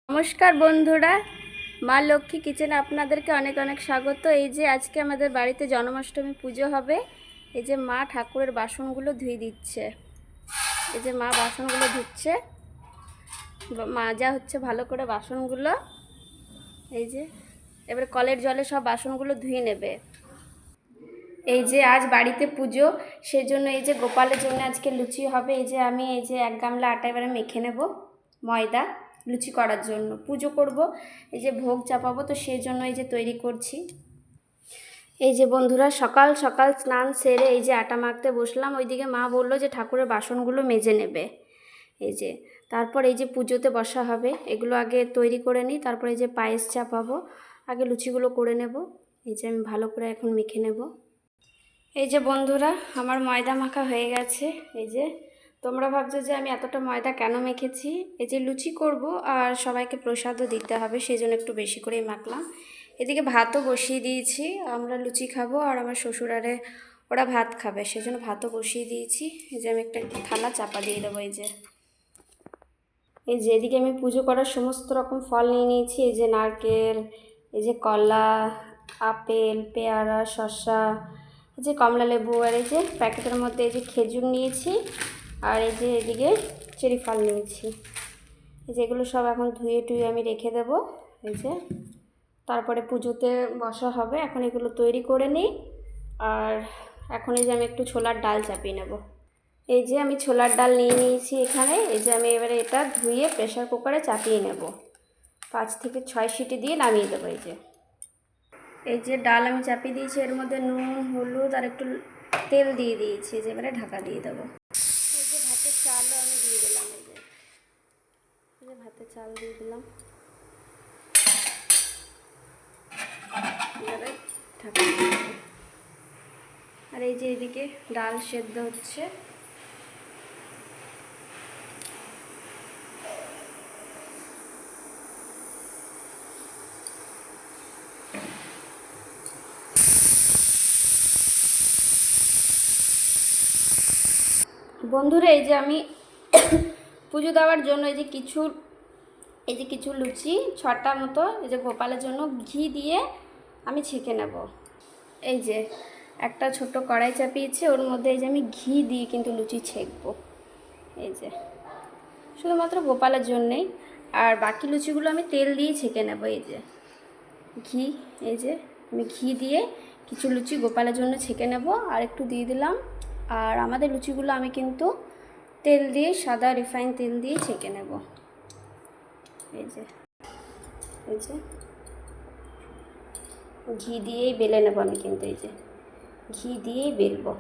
নমস্কার বন্ধুরা, মা লক্ষ্মী কিচেনে আপনাদেরকে অনেক অনেক স্বাগত। এই যে আজকে আমাদের বাড়িতে জন্মাষ্টমী পুজো হবে। এই যে মা ঠাকুরের বাসনগুলো ধুয়ে দিচ্ছে। এই যে মা বাসনগুলো ধুচ্ছে, মাজা হচ্ছে ভালো করে বাসনগুলো। এই যে এবারে কলের জলে সব বাসনগুলো ধুয়ে নেবে। এই যে আজ বাড়িতে পুজো, সেজন্য এই যে গোপালের জন্য আজকে লুচি হবে। এই যে আমি এই যে 1 গামলা আটা এবারে মেখে নেব, ময়দা লুচি করার জন্য। পুজো করব, এই যে ভোগ চাপাবো, তো সেই জন্য এই যে তৈরি করছি। এই যে বন্ধুরা, সকাল সকাল স্নান সেরে এই যে আটা মাখতে বসলাম। ওইদিকে মা বললো যে ঠাকুরের বাসনগুলো মেজে নেবে। এই যে তারপর এই যে পুজোতে বসা হবে, এগুলো আগে তৈরি করে নিই, তারপর এই যে পায়েস চাপাবো। আগে লুচিগুলো করে নেব। এই যে আমি ভালো করে এখন মেখে নেব। এই যে বন্ধুরা, আমার ময়দা মাখা হয়ে গেছে। এই যে তোমরা ভাবছো যে আমি এতটা ময়দা কেন মেখেছি। এই যে লুচি করব আর সবাইকে প্রসাদও দিতে হবে, সেই জন্য একটু বেশি করেই মাখলাম। এদিকে ভাতও বসিয়ে দিয়েছি, আমরা লুচি খাবো আর আমার শ্বশুরারে ওরা ভাত খাবে, সেই জন্য ভাতও বসিয়ে দিয়েছি। এই যে আমি একটা থালা চাপা দিয়ে দেবো। এই যে এদিকে আমি পুজো করার সমস্ত রকম ফল নিয়ে নিয়েছি। এই যে নারকেল, এই যে কলা, আপেল, পেয়ারা, শসা, এই যে কমলা লেবু, আর এই যে প্যাকেটের মধ্যে এই যে খেজুর নিয়েছি, আর এই যে এদিকে চেরি ফল নিয়েছি। এই যে এগুলো সব এখন ধুয়ে টুয়ে আমি রেখে দেবো। এই যে তারপরে পুজোতে বসা হবে। এখন এগুলো তৈরি করে নিই। আর এখন এই যে আমি একটু ছোলার ডাল চাপিয়ে নেব। এই যে আমি ছোলার ডাল নিয়ে নিয়েছি এখানে। এই যে আমি এবারে এটা ধুয়ে প্রেসার কুকারে চাপিয়ে নেব। 5 থেকে 6 সিটি দিয়ে নামিয়ে দেবো। এই যে ডাল আমি চাপিয়ে দিয়েছি, এর মধ্যে নুন, হলুদ আর একটু তেল দিয়ে দিয়েছি। যে এবারে ঢাকা দিয়ে দেবো। এই যে ভাতের চালও আমি দিয়ে দিলাম। এই যে ভাতের চাল দিয়ে দিলাম, এবারে ঢাকা দিয়ে দেবো। আর এই যে এদিকে ডাল সেদ্ধ হচ্ছে। বন্ধুরা, এই যে আমি পুজো দেওয়ার জন্য এই যে কিছু লুচি 6টা মতো এই যে গোপালের জন্য ঘি দিয়ে আমি ছেঁকে নেব। এই যে একটা ছোট কড়াই চাপিয়েছি, ওর মধ্যে এই যে আমি ঘি দিয়ে কিন্তু লুচি ছেঁকবো। এই যে শুধুমাত্র গোপালের জন্যেই, আর বাকি লুচিগুলো আমি তেল দিয়ে ছেঁকে নেব। এই যে ঘি, এই যে আমি ঘি দিয়ে কিছু লুচি গোপালের জন্য ছেঁকে নেব, আর একটু দিয়ে দিলাম। আর আমাদের লুচিগুলো আমি কিন্তু তেল দিয়ে, সাদা রিফাইন তেল দিয়ে ছেঁকে নেব। এই যে ঘি দিয়েই বেলে নেব আমি, কিন্তু এই যে ঘি দিয়েই বেলবো।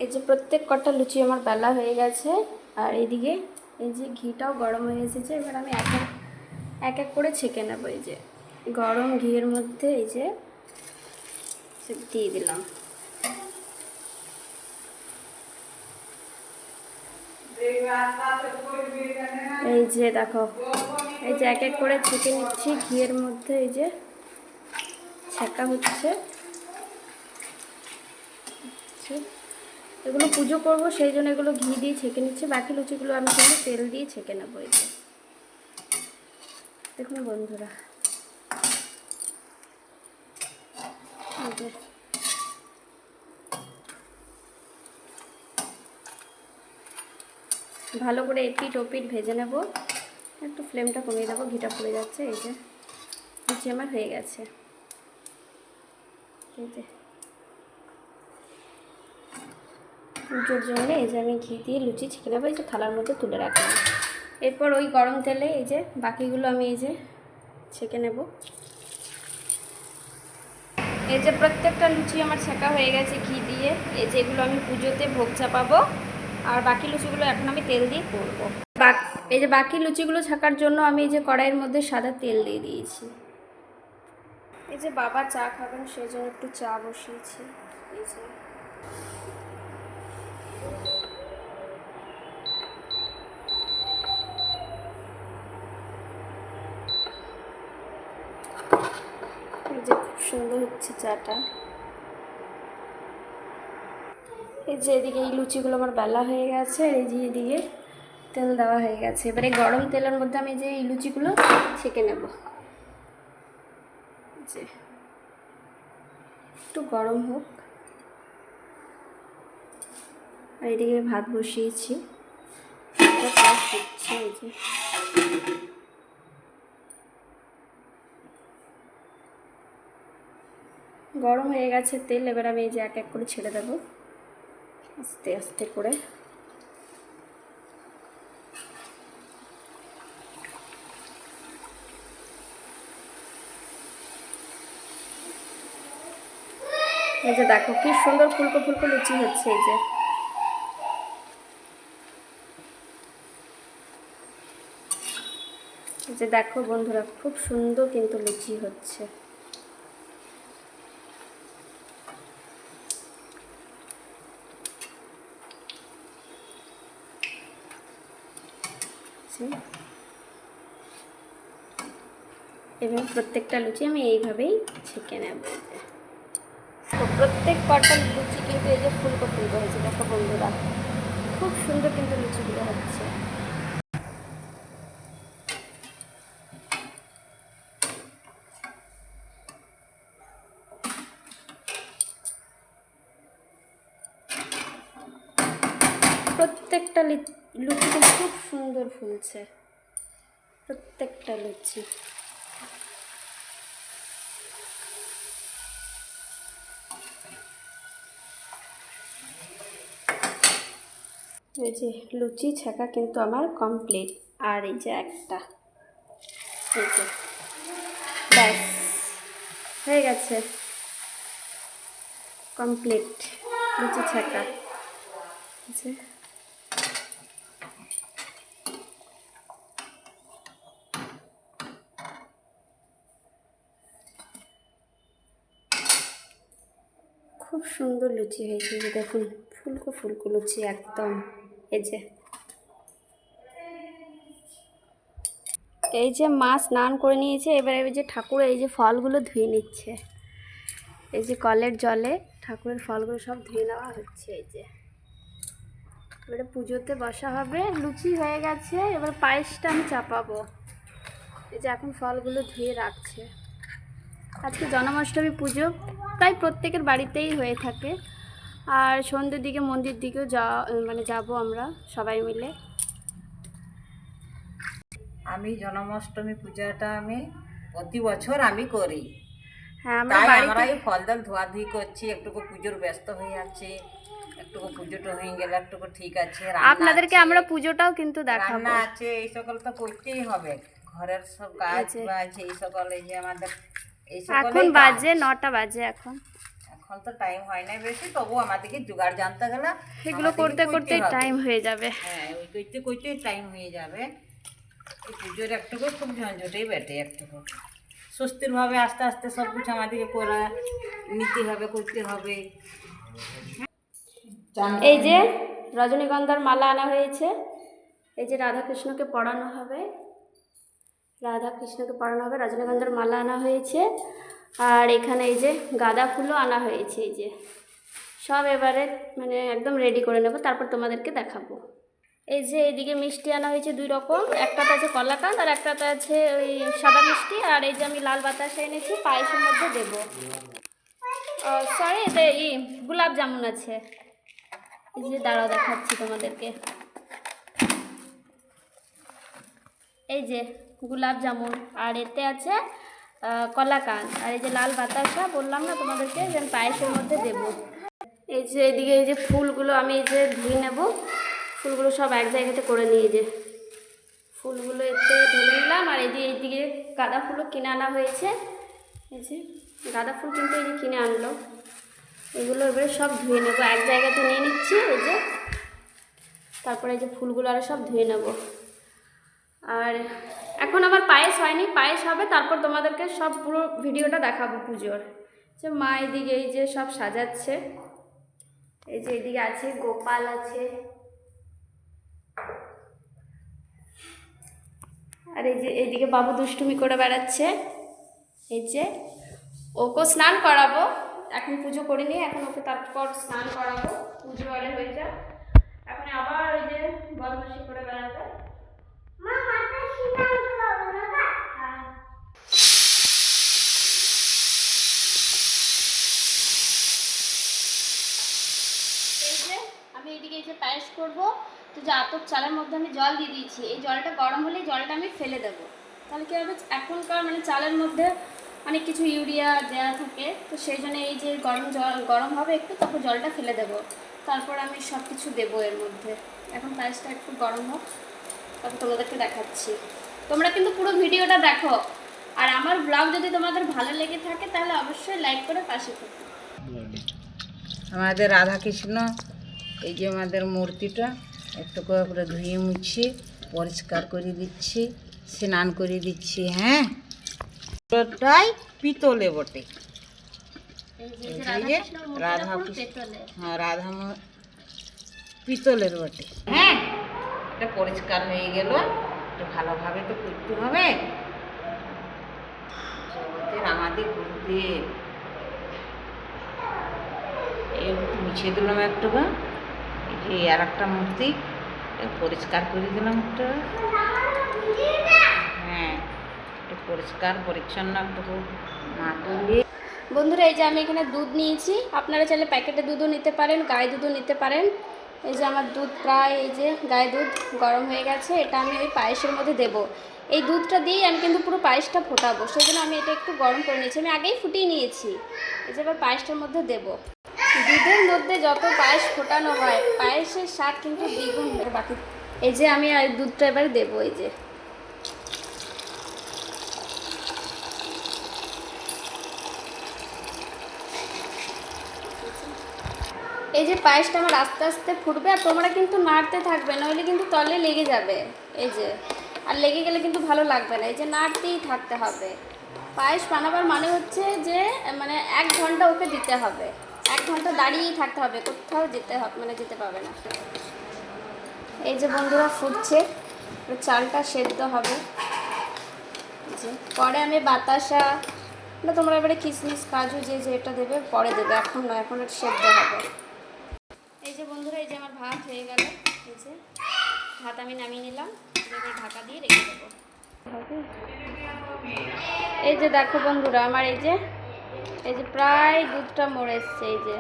এই যে প্রত্যেক কটা লুচি আমার বেলা হয়ে গেছে, আর এইদিকে এই যে ঘিটাও গরম হয়ে এসেছে। এবার আমি এক এক করে ছেঁকে নেব। এই যে গরম ঘিয়ের মধ্যে এই যে দিয়ে দিলাম। এই যে দেখো, এই যে এক এক করে ছেঁকে নিচ্ছি ঘিয়ের মধ্যে। এই যে ছেঁকা হচ্ছে। এগুলো পুজো করবো, সেই জন্য এগুলো ঘি দিয়ে ছেঁকে নিচ্ছি। বাকি লুচিগুলো আমি কিন্তু তেল দিয়ে ছেঁকে নেবো। এই যে দেখুন বন্ধুরা, ভালো করে এপিট ওপিট ভেজে নেব। একটু ফ্লেমটা কমিয়ে দেবো, ঘিটা পড়ে যাচ্ছে। এই যে লুচি আমার হয়ে গেছে। এই যে পুজোর জন্য এই যে আমি ঘি দিয়ে লুচি ছেঁকে নেবো। এই যে থালার মধ্যে তুলে রাখলাম। এরপর ওই গরম তেলে এই যে বাকিগুলো আমি এই যে ছেঁকে নেব। এই যে প্রত্যেকটা লুচি আমার ছেঁকা হয়ে গেছে ঘি দিয়ে। এই যে এগুলো আমি পুজোতে ভোগ চাপাবো, আর বাকি লুচিগুলো এখন আমি তেল দিয়ে করবো। এই যে বাকি লুচিগুলো ছাকার জন্য আমি এই যে কড়াইয়ের মধ্যে সাদা তেল দিয়ে দিয়েছি। এই যে বাবা চা খাবেন, সেই জন্য একটু চা বসিয়েছি। এই যে খুব সুন্দর হচ্ছে চাটা। এই যে এদিকে এই লুচিগুলো আমার বেলা হয়ে গেছে। এই যে এদিকে তেল দেওয়া হয়ে গেছে, এবারে গরম তেলের মধ্যে আমি যে এই লুচিগুলো ছেঁকে নেব। যে একটু গরম হোক। আর এদিকে ভাত বসিয়েছি, ফুটছে। এই যে গরম হয়ে গেছে তেল, এবার আমি এই যে এক এক করে ছেড়ে দেবো আস্তে আস্তে করে। এই যে দেখো কি সুন্দর ফুলকো ফুলকো লুচি হচ্ছে। এই যে দেখো বন্ধুরা, খুব সুন্দর কিন্তু লুচি হচ্ছে। এবং প্রত্যেকটা লুচি আমি এইভাবেই ছেঁকে নেব। তো প্রত্যেক কটা লুচি কিন্তু এই যে ফুলকো ফুলকো হয়েছে, দেখো বন্ধুরা খুব সুন্দর কিন্তু লুচিগুলো হচ্ছে। প্রত্যেকটা লুচি খুব সুন্দর ফুলছে, প্রত্যেকটা লুচি। এই যে লুচি ছেঁকা কিন্তু আমার কমপ্লিট। আর এই যে একটা, এই যে ব্যাস হয়ে গেছে কমপ্লিট লুচি ছেঁকা। যে খুব সুন্দর লুচি হয়েছে, যে দেখুন ফুলকো ফুলকো লুচি একদম। এই যে মা স্নান করে নিয়েছে, এবারে এই যে ঠাকুর এই যে ফলগুলো ধুয়ে নিচ্ছে। এই যে কলের জলে ঠাকুরের ফলগুলো সব ধুয়ে নেওয়া হচ্ছে। এই যে এবারে পুজোতে বসা হবে। লুচি হয়ে গেছে, এবার পায়েসটা আমি চাপাবো। এই যে এখন ফলগুলো ধুয়ে রাখছে। আজকে জন্মাষ্টমী পুজো প্রায় প্রত্যেকের বাড়িতেই হয়ে থাকে। আর সন্ধ্যের দিকে মন্দির দিকেও যাব আমরা সবাই মিলে। আমি জন্মাষ্টমী পূজাটা আমি প্রতি বছর আমি করি। হ্যাঁ, আমরা এই ফল দল ধোয়াধুয়ি করছি, একটুকু পুজোর ব্যস্ত হয়ে যাচ্ছে, একটুকু পুজোটা হয়ে গেলে একটুকু ঠিক আছে। আপনাদেরকে আমরা পুজোটাও কিন্তু দেখাবো। রান্না আছে, এই সকল তো করতেই হবে, ঘরের সব কাজ আছে এই সকল। এই যে আমাদের এই সকল এখন বাজে 9টা বাজে, এখন তো টাইম হয় না বেশি, তবু আমাদেরকে জোগাড় জানতে গেলে এগুলো করতে করতে টাইম হয়ে যাবে। হ্যাঁ, ওই করতে করতে টাইম হয়ে যাবে। এই পুজোর একটুকু খুব ঝঞ্ঝটেই বেটে, একটুকু সুস্থিরভাবে আস্তে আস্তে সব কিছু আমাদেরকে করে নিতে হবে, করতে হবে। এই যে রজনীগন্ধার মালা আনা হয়েছে, এই যে রাধাকৃষ্ণকে পড়ানো হবে, রজনীগন্ধার মালা আনা হয়েছে। আর এখানে এই যে গাঁদা ফুলও আনা হয়েছে। এই যে সব এবারে মানে একদম রেডি করে নেব, তারপর তোমাদেরকে দেখাবো। এই যে এইদিকে মিষ্টি আনা হয়েছে 2 রকম, একটাতে আছে কলাকাঁদ আর একটাতে আছে ওই সাদা মিষ্টি। আর এই যে আমি লাল বাতাসা এনেছি, পায়েসের মধ্যে দেবো। সরি, এতে গোলাপ জামুন আছে। এই যে দাঁড়াও দেখাচ্ছি তোমাদেরকে। এই যে গোলাপ জামুন, আর এতে আছে কলাকাঁদ, আর এই যে লাল বাতাসা বললাম না তোমাদেরকে যে আমি পায়েসের মধ্যে দেব। এই যে এদিকে এই যে ফুলগুলো আমি এই যে ধুয়ে নেব, ফুলগুলো সব এক জায়গাতে করে নিয়ে যে ফুলগুলো এতে ঢেলে নিলাম। আর এইদিকে গাঁদা ফুলও কিনে আনা হয়েছে। এই যে গাঁদা ফুল কিন্তু এই যে কিনে আনলো, এগুলো এবারে সব ধুয়ে নেবো, এক জায়গাতে নিয়ে নিচ্ছি। এই যে তারপরে এই যে ফুলগুলো আরও সব ধুয়ে নেব। আর এখন আমার পায়েস হয়নি, পায়েস হবে, তারপর তোমাদেরকে সব পুরো ভিডিওটা দেখাবো পুজোর। যে মা এদিকে এই যে সব সাজাচ্ছে। এই যে এদিকে আছে গোপাল আছে, আর এই যে এইদিকে বাবু দুষ্টুমি করে বেড়াচ্ছে। এই যে ওকে স্নান করাবো, এখন পুজো করিনি, এখন ওকে তারপর স্নান করাবো, পুজো আরে হয়ে যাক। এখন আবার ওই যে বদমাশি করে বেড়াবে। হ্যাঁ। এই যে আমি এদিকে এই যে পায়েস করব, তো যে আতপ চালের মধ্যে আমি জল দিয়ে দিয়েছি, এই জলটা গরম হলে জলটা আমি ফেলে দেব। তাহলে কী হবে, এখনকার মানে চালের মধ্যে অনেক কিছু ইউরিয়া দেওয়া থাকে, তো সেই জন্য এই যে গরম হবে একটু, তখন জলটা ফেলে দেব, তারপর আমি সব কিছু দেবো এর মধ্যে। এখন পায়েসটা একটু গরম হোক, তারপর তোমাদেরকে দেখাচ্ছি। তোমরা কিন্তু পুরো ভিডিওটা দেখো, আর আমার ব্লগ যদি তোমাদের ভালো লেগে থাকে তাহলে অবশ্যই লাইক করে পাশে থাকো। আমাদের রাধাকৃষ্ণ, এই যে আমাদের মূর্তিটা একটু করে ধুয়ে মুছে পরিষ্কার করে দিচ্ছি, স্নান করে দিচ্ছি। হ্যাঁ, ওটাই পিতলে বটে। রাধা পিতলের বটে। হ্যাঁ, এটা পরিষ্কার হয়ে গেল, একটু ভালোভাবে তো করতে হবে। জগতের আমাদের গুরুদেব, এই মুছে দিলাম একটু। এই যে আর একটা মূর্তি পরিষ্কার করে দিলাম একটু। হ্যাঁ, একটু পরিষ্কার পরিচ্ছন্ন একটু না করলে। বন্ধুরা, এই যে আমি এখানে দুধ নিয়েছি, আপনারা চাইলে প্যাকেটে দুধও নিতে পারেন, গায়ে দুধও নিতে পারেন। এই যে আমার দুধ প্রায়, এই যে গায়ে দুধ গরম হয়ে গেছে, এটা আমি ওই পায়েসের মধ্যে দেবো। এই দুধটা দিয়েই আমি কিন্তু পুরো পায়েসটা ফোটাবো, সেই জন্য আমি এটা একটু গরম করে নিয়েছি, আমি আগেই ফুটিয়ে নিয়েছি। এই যে এবার পায়েসটার মধ্যে দেবো। দুধের মধ্যে যত পায়েস ফোটানো হয়, পায়েসের স্বাদ কিন্তু দ্বিগুণ হয়। বাকি এই যে আমি দুধটা এবার দেবো। এই যে এই যে পায়েসটা আমার আস্তে আস্তে ফুটবে, আর তোমরা কিন্তু নাড়তে থাকবে, নইলে কিন্তু তলে লেগে যাবে। এই যে, আর লেগে গেলে কিন্তু ভালো লাগবে না, এই যে নাড়তেই থাকতে হবে। পায়েস বানাবার মানে হচ্ছে যে মানে 1 ঘন্টা ওকে দিতে হবে, 1 ঘন্টা দাঁড়িয়েই থাকতে হবে, কোথাও যেতে হবে মানে যেতে পারবে না। এই যে বন্ধুরা ফুটছে, চালটা সেদ্ধ হবে। যে পরে আমি বাতাসা, তোমরা এবারে কিশমিশ কাজু যে যেটা দেবে পরে দেবে, এখন নয়, এখন এটা সেদ্ধ হবে। এই যে বন্ধুরা, এই যে আমার ভাত হয়ে গেল, এই যে ভাত আমি নামিয়ে নিলাম, এবার ঢাকা দিয়ে রেখে দেবো। এই যে দেখো বন্ধুরা, আমার এই যে প্রায় দুধটা মরে এসছে। এই যে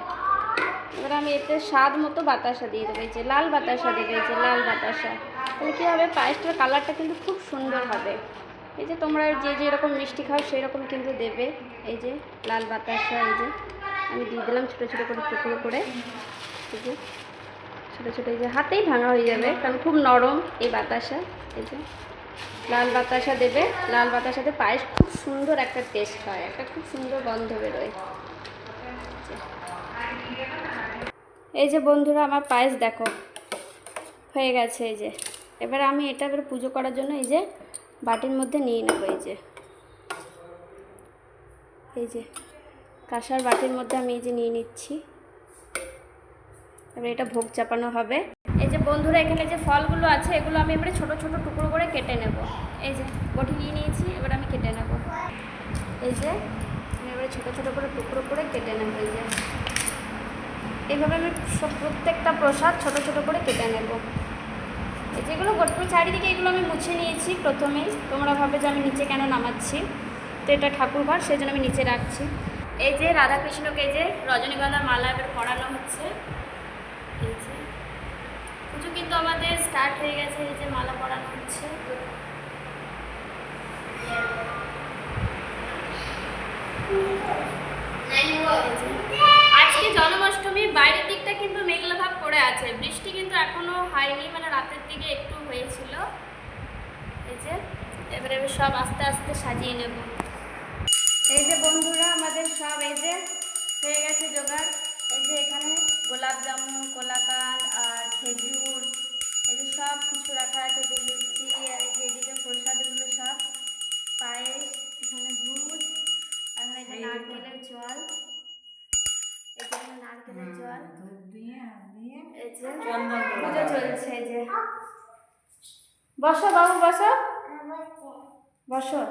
এবার আমি এতে স্বাদ মতো বাতাসা দিয়ে দেবো, এই যে লাল বাতাসা দেবে, এই যে লাল বাতাসা। তাহলে কী হবে, পায়েসটার কালারটা কিন্তু খুব সুন্দর হবে। এই যে তোমরা যে যেরকম মিষ্টি খাও সেই রকম কিন্তু দেবে। এই যে লাল বাতাসা, এই যে আমি দিয়ে দিলাম ছোটো ছোটো করে টুকরো করে। এই যে ছোটো ছোটো, এই যে হাতেই ভাঙা হয়ে যাবে, কারণ খুব নরম এই বাতাসা। এই যে লাল বাতাসা দেবে, লাল বাতাসাতে পায়েস খুব সুন্দর একটা টেস্ট হয়, একটা খুব সুন্দর গন্ধ বেরোয়। এই যে বন্ধুরা, আমার পায়েস দেখো হয়ে গেছে। এই যে এবার আমি এটা এবার পুজো করার জন্য এই যে বাটির মধ্যে নিয়ে নেবো। এই যে কাঁসার বাটির মধ্যে আমি এই যে নিয়ে নিচ্ছি, এবার এটা ভোগ চাপানো হবে। এই যে বন্ধুরা, এখানে যে ফলগুলো আছে এগুলো আমি এবারে ছোটো ছোটো টুকরো করে কেটে নেব। এই যে বটি নিয়ে নিয়েছি, এবার আমি কেটে নেব। এই যে আমি এবারে ছোটো ছোটো করে টুকরো করে কেটে নেব। এই যে এইভাবে আমি প্রত্যেকটা প্রসাদ ছোটো ছোটো করে কেটে নেব। এই যেগুলো গোটপুর চারিদিকে এগুলো আমি মুছে নিয়েছি প্রথমেই। তোমরা ভাবে যে আমি নিচে কেন নামাচ্ছি, তো এটা ঠাকুরঘর, সেই জন্য আমি নিচে রাখছি। এই যে রাধাকৃষ্ণকে এই যে রজনীগন্ধার মালা এবার পরানো হচ্ছে। এই যে পুজো কিন্তু আমাদের স্টার্ট হয়ে গেছে, এই যে মালা পরানো হচ্ছে। আজকে জন্মাষ্টমী, বাইরের দিকটা কিন্তু মেঘলা ভাব করে আছে, বৃষ্টি কিন্তু এখনো হয়নি, মানে রাতের দিকে একটু হয়েছিল। এই যে এবারে সব আস্তে আস্তে সাজিয়ে নেব। এই যে বন্ধুরা, আমাদের সব এই যে হয়ে গেছে জোগাড়। এই যে এখানে গোলাপ জামুন, কোলাকান্দ আর খেজুর, এই যে সব কিছু রাখা আছে, যে লুচি, আর এই যে এদিকে প্রসাদগুলো সব, পায়েস, এখানে দুধ, আর এই যে নারকেলের জল, এখানে নারকেলের জল, এই যে পুজো চলছে। এই যে বসো বাবু, বসো বসো।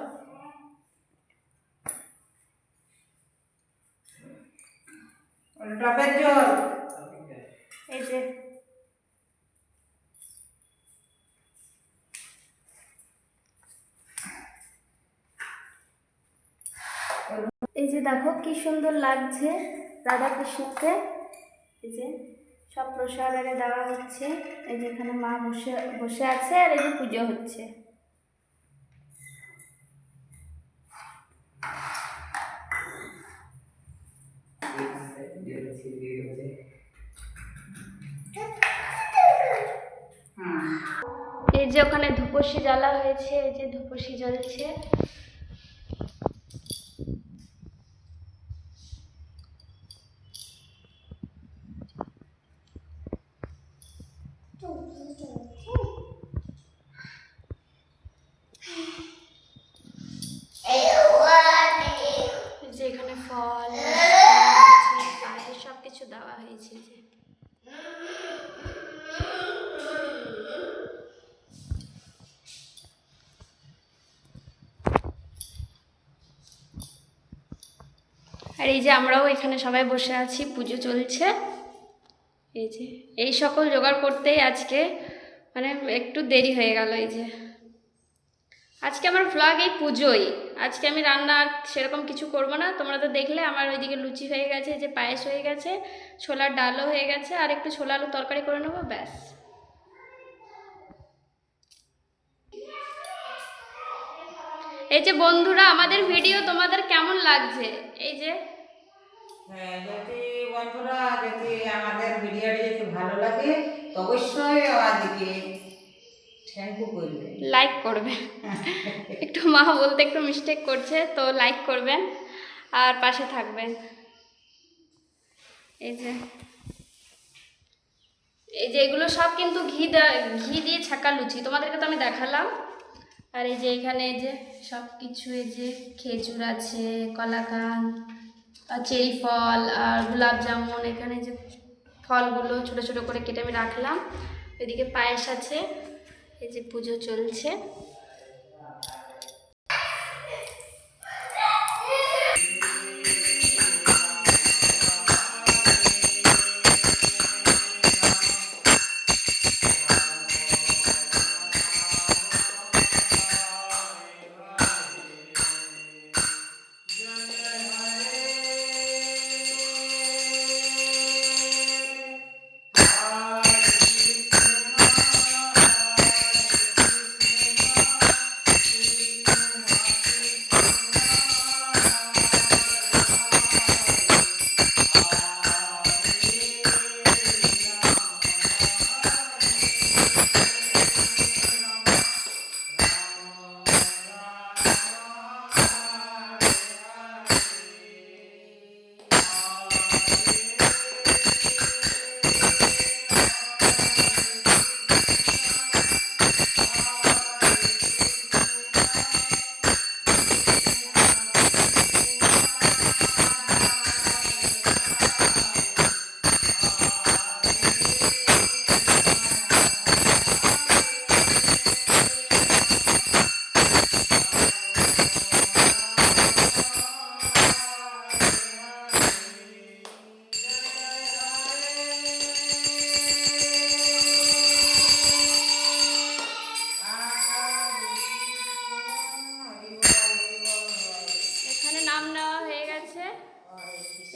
এই যে এই যে দেখো কি সুন্দর লাগছে রাধা কৃষ্ণকে। এই যে সব প্রসাদ আরে দেওয়া হচ্ছে। এই যে এখানে মা বসে বসে আছে আর এই যে পুজো হচ্ছে। এই যে ওখানে ধূপসী জ্বালা হয়েছে, এই যে ধূপসী জ্বলছে। যে এখানে ফল সব কিছু দেওয়া হয়েছে। যে আর এই যে আমরাও এখানে সবাই বসে আছি, পুজো চলছে। এই যে এই সকল জোগাড় করতেই আজকে মানে একটু দেরি হয়ে গেল। এই যে আজকে আমার ভ্লগ এই পুজোই, আজকে আমি রান্না আর সেরকম কিছু করব না। তোমরা তো দেখলে আমার ওইদিকে লুচি হয়ে গেছে, যে পায়েস হয়ে গেছে, ছোলার ডালও হয়ে গেছে, আর একটু ছোলা আলু তরকারি করে নেবো, ব্যাস। এই যে বন্ধুরা, আমাদের ভিডিও তোমাদের কেমন লাগছে? এই যে যদি বন্ধুরা যদি আমাদের ভিডিওটি যদি ভালো লাগে তো অবশ্যই আমাদেরকে থ্যাংক ইউ করবে, লাইক করবে। একটু মা বলতে একটু মিস্টেক করছে, তো লাইক করবেন আর পাশে থাকবেন। এই যে এগুলো সব কিন্তু ঘি দিয়ে ছাকা লুচি, তোমাদেরকে তো আমি দেখালাম। আর এই যে এখানে এই যে সব কিছু, এই যে খেজুর আছে, কলাকান্দ আর চেরি ফল আর গোলাপ জামুন, এখানে যে ফলগুলো ছোট ছোট করে কেটে আমি রাখলাম। এদিকে পায়েস আছে। এই যে পুজো চলছে।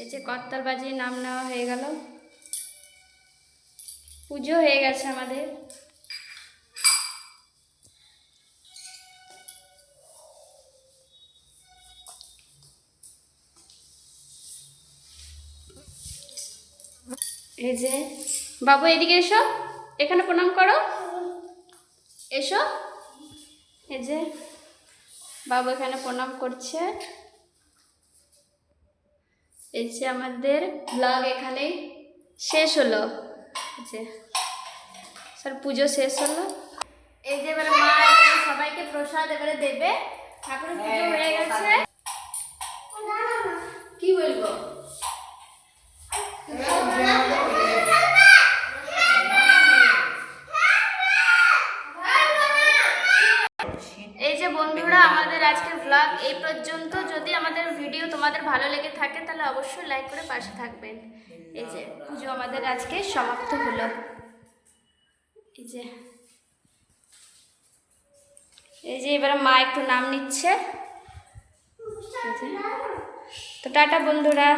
এই যে করতাল বাজিয়ে নাম নেওয়া হয়ে গেল, পুজো হয়ে গেছে আমাদের। এই যে বাবু এদিকে এসো, এখানে প্রণাম করো, এসো। এই যে বাবু এখানে প্রণাম করছে। এই যে আমাদের ব্লগ এখানেই শেষ হলো। যে স্যার পুজো শেষ হলো। এই যে এবারে মা সবাইকে প্রসাদ এবারে দেবে, ঠাকুরের পুজো হয়ে গেছে। কি বলবো? এই যে বন্ধুরা, আমাদের আজকের ব্লগ এই পর্যন্ত। যদি আমাদের ভিডিও তোমাদের ভালো লেগে থাকে তাহলে অবশ্যই লাইক করে পাশে থাকবেন। এই যে পুজো আমাদের আজকে সমাপ্ত হলো। এই যে এবারে মা একটু নাম নিচ্ছে। তো তো টাটা বন্ধুরা।